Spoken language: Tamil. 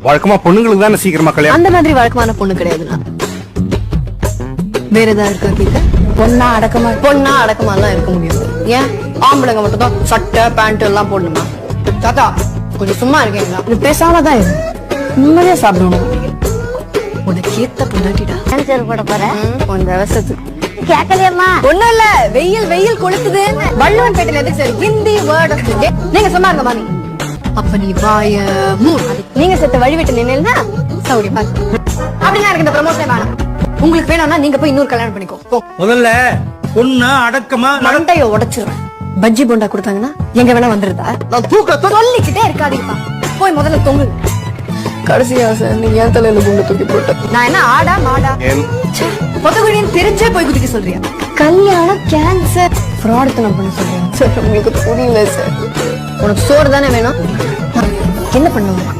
வழக்கமா பொண்ணுங்களுக்கு தானே சீக்கிரமா கல்யாணம். அந்த மாதிரி வழக்கமான பொண்ணு கிடையாதுண்ணா. வேற ஏதாவது இருக்கா கேட்க? பொண்ணா அடக்கமா எல்லாம் இருக்க முடியும். ஏன் ஆம்பளைங்க மட்டும் தான் சட்டை பேண்ட் எல்லாம் போடணுமா? தாத்தா கொஞ்சம் சும்மா இருக்கீங்களா? இது பேசாமதான் இரு, நிம்மதியா சாப்பிடணும். உனக்கு ஏத்த பொண்டாட்டிடா. போட போறேன் உன் அவசரத்துக்கு கேட்கலையம்மா. ஒண்ணும் இல்ல, வெயில் கொளுத்துது. வள்ளுவன் பேட்டையில எதுக்கு sir Hindi word of the day? நீங்க சொன்னா இருங்க மாமி. அப்ப நீ வாய மூடு. நீங்க செத்த வழி விட்டு நின்னா சௌடி பாத்து. அப்படின்னா எனக்கு இந்த ப்ரமோஷன் வேணாம். உங்களுக்கு வேணாம்னா நீங்க போய் இன்னொரு கல்யாணம் பண்ணிக்கோ போ. முதல்ல பொண்ணு அடக்கமா மண்டைய உடைச்சிருவேன். பஜ்ஜி போண்டா கொடுத்தாங்கன்னா எங்க வேணா வந்துருதா? நான் தூக்கத்தை சொல்லிக்கிட்டே இருக்காதீங்கப்பா. போய் முதல்ல தொங்கு. கடைசியா சார் நீ ஏன் தலையில குண்டு தூக்கி போட்ட? நான் என்ன ஆடா மாடா? பொத்தகுடின்னு தெரிஞ்சே போய் குதிக்க சொல்றியா? கல்யாணம் கேன்சர் ஃப்ராடுத்தனம் பண்ண சொல்றியா? சார் உங்களுக்கு புரியல சார். உனக்கு சோறு தானே வேணும்? என்ன பண்ணுவாங்க?